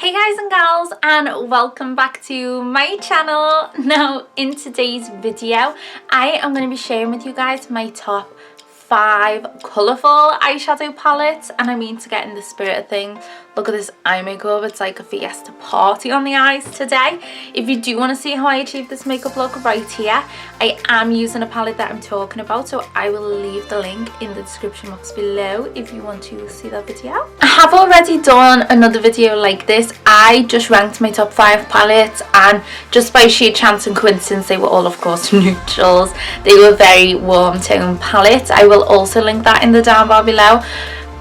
Hey guys and gals, and welcome back to my channel. Now in today's video I am going to be sharing with you guys my top 5 colourful eyeshadow palettes, and I mean, to get in the spirit of things, look at this eye makeup. It's like a fiesta party on the eyes today. If you do want to see how I achieve this makeup look, right here I am using a palette that I'm talking about, so I will leave the link in the description box below if you want to see that video. I have already done another video like this. I just ranked my top 5 palettes, and just by sheer chance and coincidence they were all, of course, neutrals. They were very warm tone palettes. I will also link that in the down bar below.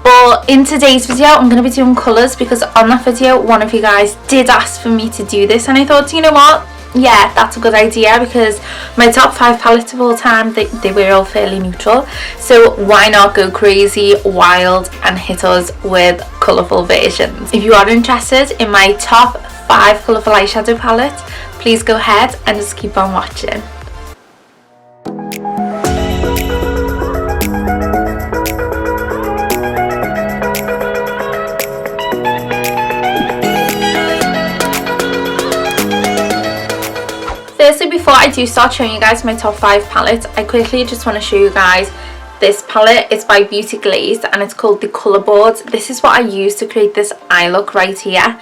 But in today's video I'm going to be doing colours, because on that video one of you guys did ask for me to do this, and I thought, you know what, yeah, that's a good idea, because my top 5 palettes of all time, they were all fairly neutral, so why not go crazy, wild, and hit us with colourful versions. If you are interested in my top 5 colourful eyeshadow palettes, please go ahead and just keep on watching. Firstly, before I do start showing you guys my top 5 palettes, I quickly just want to show you guys this palette. It's by Beauty Glazed and it's called the Colour Boards. This is what I use to create this eye look right here.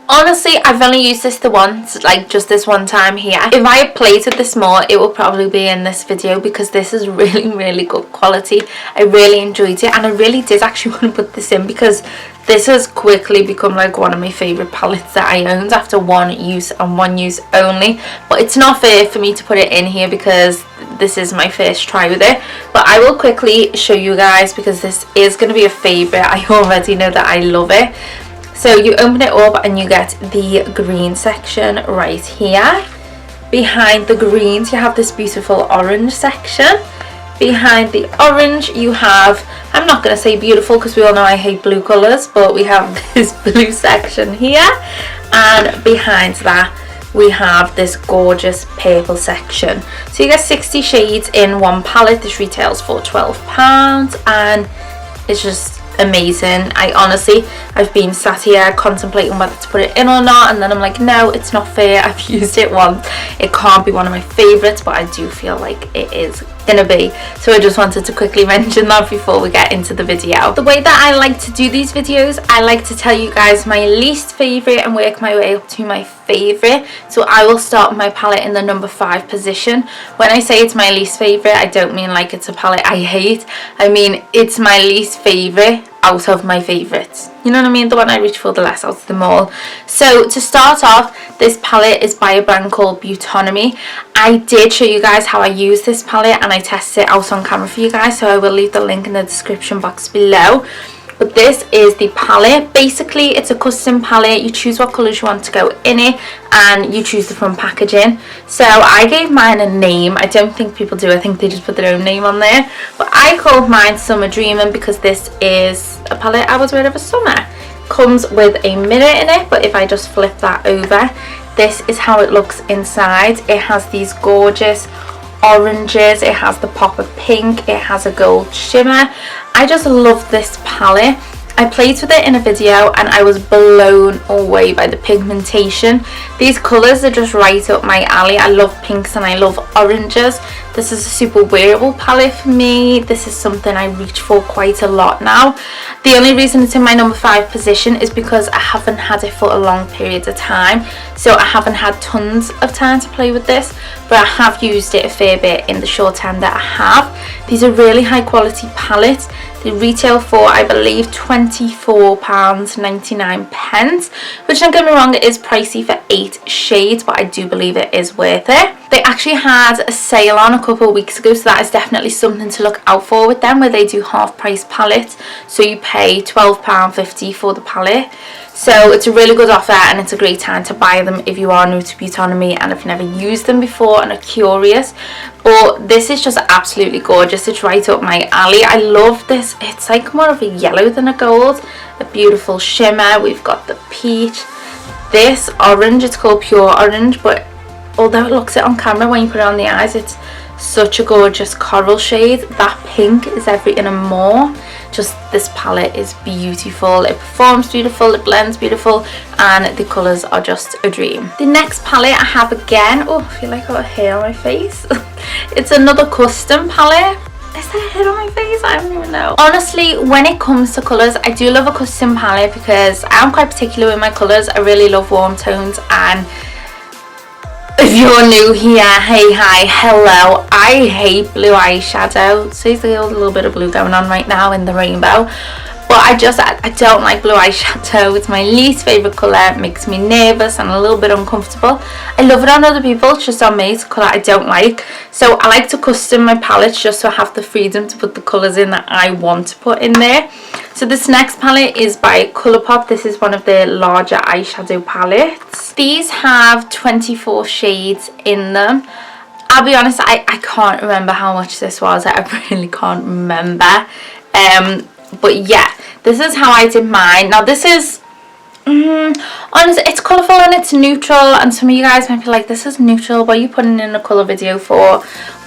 Honestly, I've only used this the once, like just this one time here. If I had played with this more, it will probably be in this video, because this is really good quality. I really enjoyed it, and I really did actually want to put this in, because this has quickly become like one of my favourite palettes that I owned after one use and one use only. But it's not fair for me to put it in here because this is my first try with it. But I will quickly show you guys, because this is going to be a favourite. I already know that I love it. So you open it up and you get the green section right here. Behind the greens you have this beautiful orange section. Behind the orange you have, I'm not going to say beautiful because we all know I hate blue colours, but we have this blue section here. And behind that we have this gorgeous purple section. So you get 60 shades in one palette. This retails for £12 and it's just amazing. I've been sat here contemplating whether to put it in or not, and then I'm like, no, it's not fair. I've used it once. It can't be one of my favourites, but I do feel like it is gonna be. So I just wanted to quickly mention that before we get into the video. The way that I like to do these videos, I like to tell you guys my least favourite and work my way up to my favourite. So I will start my palette in the number 5 position. When I say it's my least favourite, I don't mean like it's a palette I hate. I mean it's my least favourite out of my favourites. You know what I mean? The one I reach for the less out of them all. So to start off, this palette is by a brand called Beautonomy. I did show you guys how I use this palette and I tested it out on camera for you guys, so I will leave the link in the description box below. But this is the palette. Basically it's a custom palette. You choose what colours you want to go in it and you choose the front packaging. So I gave mine a name. I don't think people do. I think they just put their own name on there. But I called mine Summer Dreamin' because this is a palette I was wearing over summer. Comes with a mirror in it, but if I just flip that over, this is how it looks inside. It has these gorgeous oranges, it has the pop of pink, it has a gold shimmer. I just love this palette. I played with it in a video and I was blown away by the pigmentation. These colours are just right up my alley. I love pinks and I love oranges. This is a super wearable palette for me. This is something I reach for quite a lot now. The only reason it's in my number 5 position is because I haven't had it for a long period of time. So I haven't had tons of time to play with this, but I have used it a fair bit in the short time that I have. These are really high quality palettes. They retail for, I believe, £24.99, which, don't get me wrong, it is pricey for 8 shades, but I do believe it is worth it. They actually had a sale on a couple of weeks ago, so that is definitely something to look out for with them, where they do half price palettes, so you pay £12.50 for the palette. So it's a really good offer and it's a great time to buy them if you are new to Beautonomy and have never used them before and are curious. But this is just absolutely gorgeous. It's right up my alley. I love this. It's like more of a yellow than a gold. A beautiful shimmer. We've got the peach. This orange, it's called Pure Orange, but although it looks it on camera, when you put it on the eyes, it's such a gorgeous coral shade. That pink is everything and more. just this palette is beautiful. It performs beautiful, it blends beautiful, and the colours are just a dream. The next palette I have again, oh, I feel like I got hair on my face. It's another custom palette. Is there a hair on my face? I don't even know. Honestly, when it comes to colours, I do love a custom palette because I'm quite particular with my colours. I really love warm tones, and if you're new here, hey, hi, hello. I hate blue eyeshadow. So there's a little bit of blue going on right now in the rainbow. But I don't like blue eyeshadow. It's my least favourite colour. It makes me nervous and a little bit uncomfortable. I love it on other people, it's just on me. It's a colour I don't like. So I like to custom my palettes just so I have the freedom to put the colours in that I want to put in there. So this next palette is by Colourpop. This is one of their larger eyeshadow palettes. These have 24 shades in them. I'll be honest, I can't remember how much this was. I really can't remember. But yeah, this is how I did mine. Now this is honestly, it's colourful and it's neutral, and some of you guys might be like, this is neutral, what are you putting in a colour video for?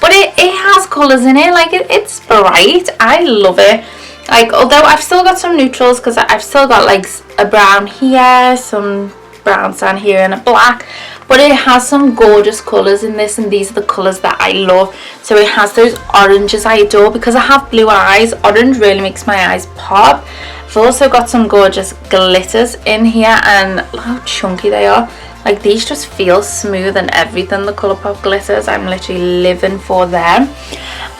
But it has colours in it. Like it's bright. I love it. Like, although I've still got some neutrals because I've still got like a brown here, some browns down here, and a black, but it has some gorgeous colours in this, and these are the colours that I love. So it has those oranges I adore. Because I have blue eyes, orange really makes my eyes pop. I've also got some gorgeous glitters in here, and look how chunky they are. Like, these just feel smooth and everything, the Colourpop glitters. I'm literally living for them.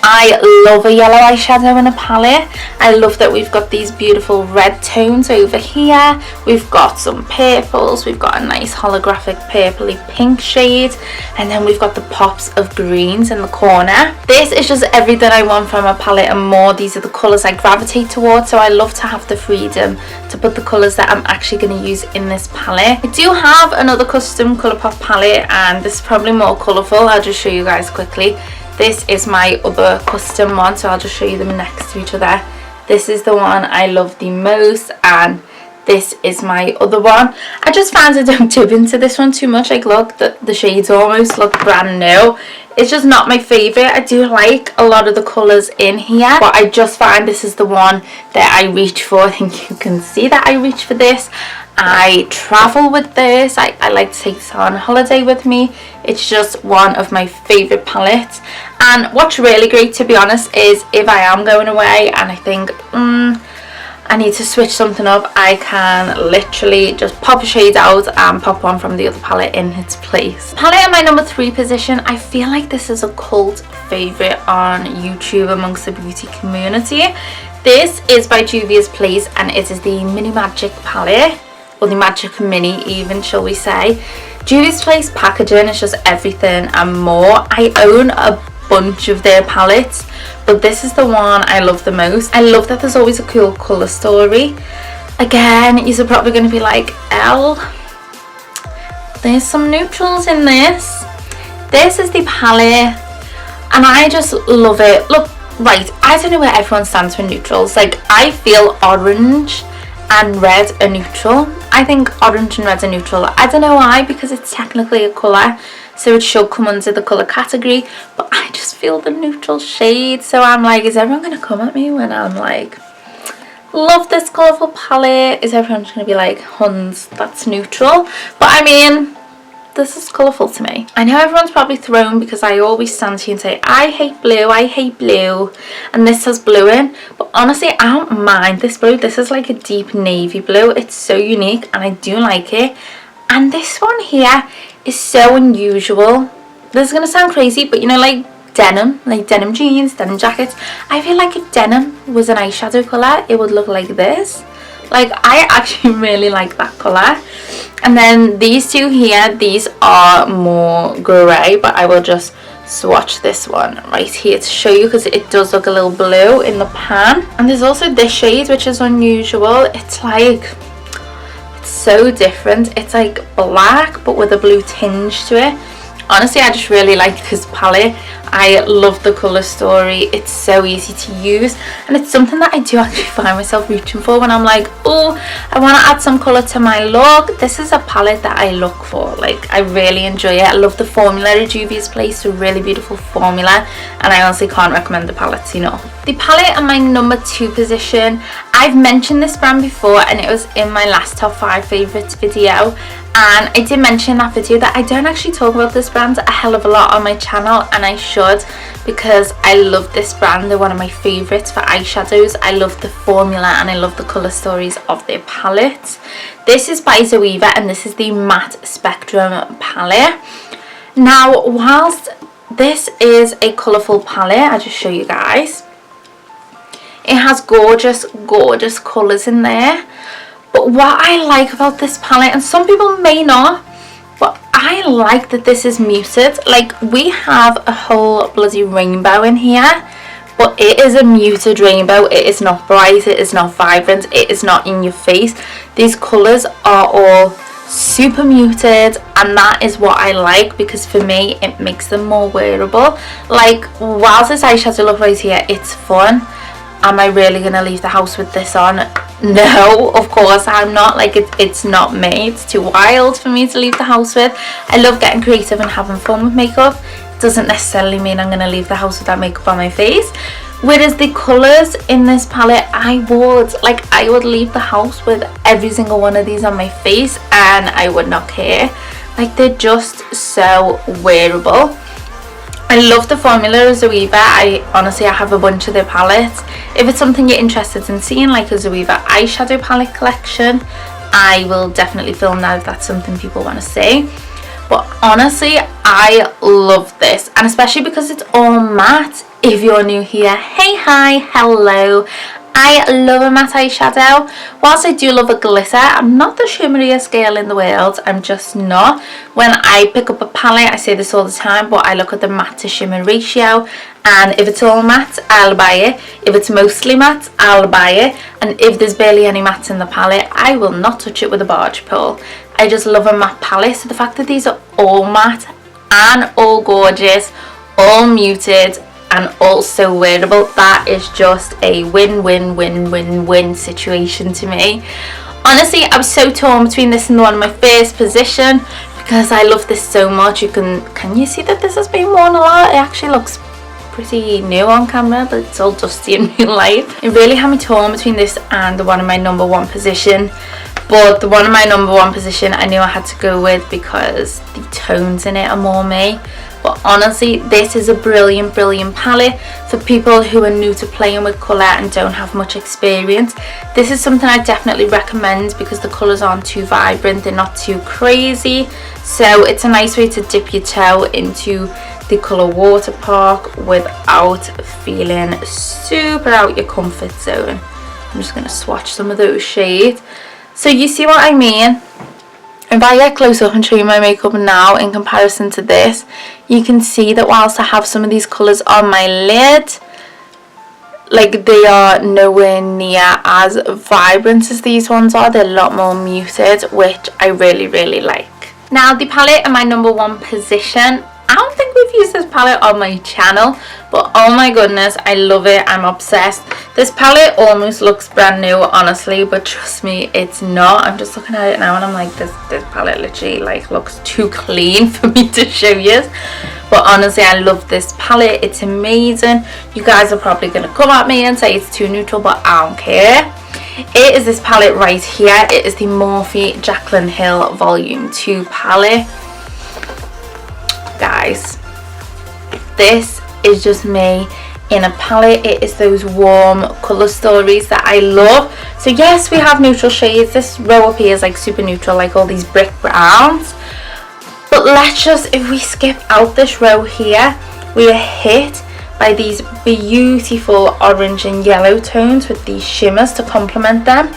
I love a yellow eyeshadow in a palette. I love that we've got these beautiful red tones over here. We've got some purples. We've got a nice holographic purpley pink shade. And then we've got the pops of greens in the corner. This is just everything I want from a palette and more. These are the colours I gravitate towards. So I love to have the freedom to put the colours that I'm actually going to use in this palette. I do have another custom Colourpop palette, and this is probably more colourful. I'll just show you guys quickly. This is my other custom one, so I'll just show you them next to each other. This is the one I love the most, and this is my other one. I just found I don't dip into this one too much. Like, look, the shades almost look brand new. It's just not my favourite. I do like a lot of the colours in here, but I just find this is the one that I reach for. I think you can see that I reach for this. I travel with this. I like to take this on holiday with me. It's just one of my favourite palettes. And what's really great, to be honest, is if I am going away and I think I need to switch something up, I can literally just pop a shade out and pop one from the other palette in its place. Palette at my number 3 position. I feel like this is a cult favourite on YouTube amongst the beauty community. This is by Juvia's Place, and it is the Mini Magic palette, or the Magic Mini even, shall we say. Juvia's Place packaging is just everything and more. I own a bunch of their palettes, but this is the one I love the most. I love that there's always a cool colour story. Again, you're probably going to be like, Elle, there's some neutrals in this. This is the palette, and I just love it. Look, right, I don't know where everyone stands for neutrals. Like, I feel orange and red are neutral. I think orange and red are neutral. I don't know why, because it's technically a colour, so it should come under the colour category, but I just feel the neutral shade. So I'm like, is everyone going to come at me when I'm like, love this colourful palette? Is everyone just going to be like, Huns, that's neutral? But I mean, this is colourful to me. I know everyone's probably thrown because I always stand here and say, I hate blue, and this has blue in, but honestly, I don't mind this blue. This is like a deep navy blue. It's so unique, and I do like it. And this one here is so unusual. This is gonna sound crazy, but you know, like denim jeans, denim jackets, I feel like if denim was an eyeshadow colour, it would look like this. Like, I actually really like that colour. And then these two here, these are more grey, but I will just swatch this one right here to show you, because it does look a little blue in the pan. And there's also this shade, which is unusual. It's like, it's so different. It's like black but with a blue tinge to it. Honestly, I just really like this palette. I love the colour story. It's so easy to use, and it's something that I do actually find myself reaching for when I'm like, oh, I want to add some colour to my look. This is a palette that I look for. Like, I really enjoy it. I love the formula Juvia's placed, a really beautiful formula, and I honestly can't recommend the palettes enough. The palette in my number 2 position, I've mentioned this brand before, and it was in my last top 5 favourites video, and I did mention in that video that I don't actually talk about this brand a hell of a lot on my channel, and I should, because I love this brand. They're one of my favourites for eyeshadows. I love the formula and I love the colour stories of their palettes. This is by Zoeva, and this is the Matte Spectrum palette. Now, whilst this is a colourful palette, I'll just show you guys. It has gorgeous, gorgeous colours in there. But what I like about this palette, and some people may not, but I like that this is muted. Like, we have a whole bloody rainbow in here, but it is a muted rainbow. It is not bright, it is not vibrant, it is not in your face. These colours are all super muted, and that is what I like, because for me it makes them more wearable. Like, whilst this eyeshadow look right here, it's fun. Am I really gonna leave the house with this on? No, of course I'm not. Like, it's not me. It's too wild for me to leave the house with. I love getting creative and having fun with makeup. It doesn't necessarily mean I'm gonna leave the house with that makeup on my face. Whereas the colours in this palette, I would leave the house with every single one of these on my face, and I would not care. Like, they're just so wearable. I love the formula of Zoeva. I have a bunch of their palettes. If it's something you're interested in seeing, like a Zoeva eyeshadow palette collection, I will definitely film that if that's something people want to see. But honestly, I love this, and especially because it's all matte. If you're new here, hey, hi, hello. I love a matte eyeshadow. Whilst I do love a glitter, I'm not the shimmeriest girl in the world. I'm just not. When I pick up a palette, I say this all the time, but I look at the matte to shimmer ratio, and if it's all matte, I'll buy it. If it's mostly matte, I'll buy it. And if there's barely any matte in the palette, I will not touch it with a barge pole. I just love a matte palette. So the fact that these are all matte and all gorgeous, all muted, and also wearable, that is just a win-win-win-win-win situation to me. Honestly, I was so torn between this and the one in my first position, because I love this so much. Can you see that this has been worn a lot? It actually looks pretty new on camera, but it's all dusty in real life. It really had me torn between this and the one in my number 1 position. But the one in my number 1 position, I knew I had to go with, because the tones in it are more me. But honestly, this is a brilliant, brilliant palette for people who are new to playing with colour and don't have much experience. This is something I definitely recommend, because the colours aren't too vibrant, they're not too crazy. So it's a nice way to dip your toe into the colour water park without feeling super out your comfort zone. I'm just going to swatch some of those shades. So you see what I mean? If I get close up and show you my makeup now in comparison to this, you can see that whilst I have some of these colours on my lid, like, they are nowhere near as vibrant as these ones are. They're a lot more muted, which I really, really like. Now, the palette in my number 1 position, I don't think we've used this palette on my channel, but oh my goodness, I love it. I'm obsessed. This palette almost looks brand new, honestly, but trust me, it's not. I'm just looking at it now and I'm like, this palette literally, like, looks too clean for me to show you. But honestly, I love this palette. It's amazing. You guys are probably going to come at me and say it's too neutral, but I don't care. It is this palette right here. It is the Morphe Jaclyn Hill Volume 2 palette. Guys, this is just me in a palette. It is those warm colour stories that I love. So yes, we have neutral shades. This row up here is like super neutral, like all these brick browns. But let's just, if we skip out this row here, we are hit by these beautiful orange and yellow tones with these shimmers to complement them.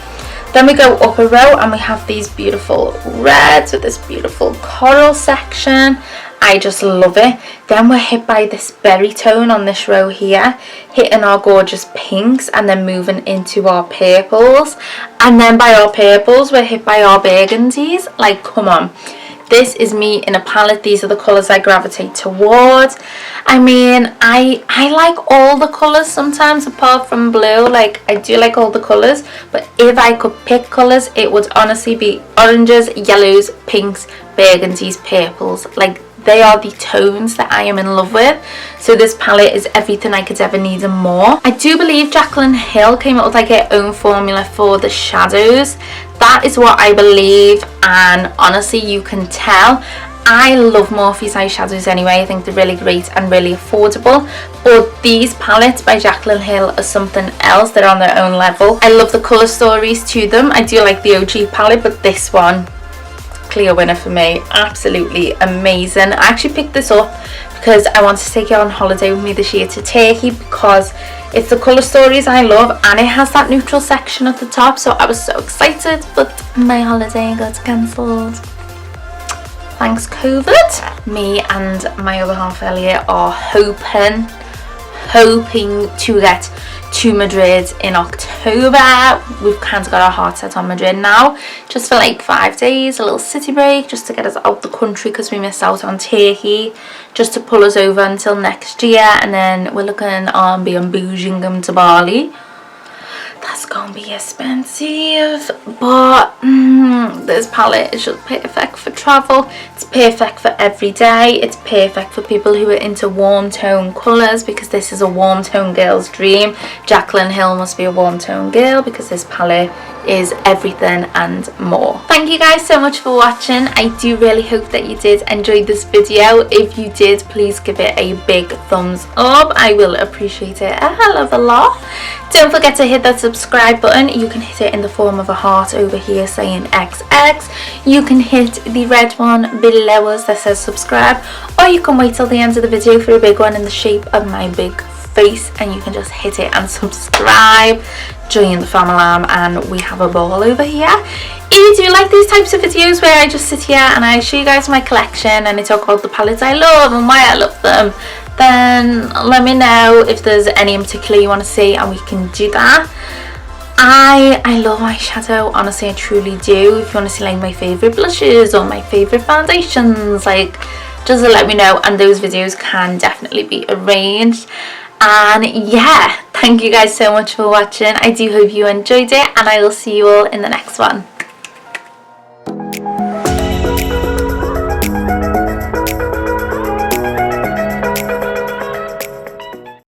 Then we go up a row and we have these beautiful reds with this beautiful coral section. I just love it. Then we're hit by this berry tone on this row here, hitting our gorgeous pinks and then moving into our purples. And then by our purples, we're hit by our burgundies. Like, come on. this is me in a palette. These are the colours I gravitate towards. I mean, I like all the colours sometimes apart from blue. Like, I do like all the colours, but if I could pick colours, it would honestly be oranges, yellows, pinks, burgundies, purples. Like, they are the tones that I am in love with. So this palette is everything I could ever need and more. I do believe Jaclyn Hill came up with like her own formula for the shadows. That is what I believe, and honestly you can tell. I love Morphe's eyeshadows anyway. I think they're really great and really affordable, but these palettes by Jaclyn Hill are something else. They're on their own level. I love the colour stories to them. I do like the OG palette, but this one, clear winner for me. Absolutely amazing. I actually picked this up because I wanted to take it on holiday with me this year to Turkey, because it's the colour stories I love and it has that neutral section at the top, so I was so excited, but my holiday got cancelled. Thanks COVID. Me and my other half Elliot are hoping to get to Madrid in October. We've kind of got our heart set on Madrid now, just for like 5 days, a little city break, just to get us out the country because we missed out on Turkey, just to pull us over until next year, and then we're looking on being bouging them to Bali. That's gonna be expensive, but this palette is just perfect for travel. It's perfect for every day. It's perfect for people who are into warm tone colours, because this is a warm tone girl's dream. Jaclyn Hill must be a warm tone girl, because this palette is everything and more. Thank you guys so much for watching. I do really hope that you did enjoy this video. If you did, please give it a big thumbs up. I will appreciate it a hell of a lot. Don't forget to hit that subscribe button. You can hit it in the form of a heart over here saying XX. You can hit the red one below us that says subscribe, or you can wait till the end of the video for a big one in the shape of my big face, and you can just hit it and subscribe. Join the family, and we have a ball over here. If you do like these types of videos where I just sit here and I show you guys my collection and I talk about the palettes I love and why I love them, then let me know if there's any in particular you want to see and we can do that. I love eyeshadow, honestly I truly do. If you want to see like my favourite blushes or my favourite foundations, like just let me know, and those videos can definitely be arranged. And yeah, thank you guys so much for watching. I do hope you enjoyed it, and I will see you all in the next one.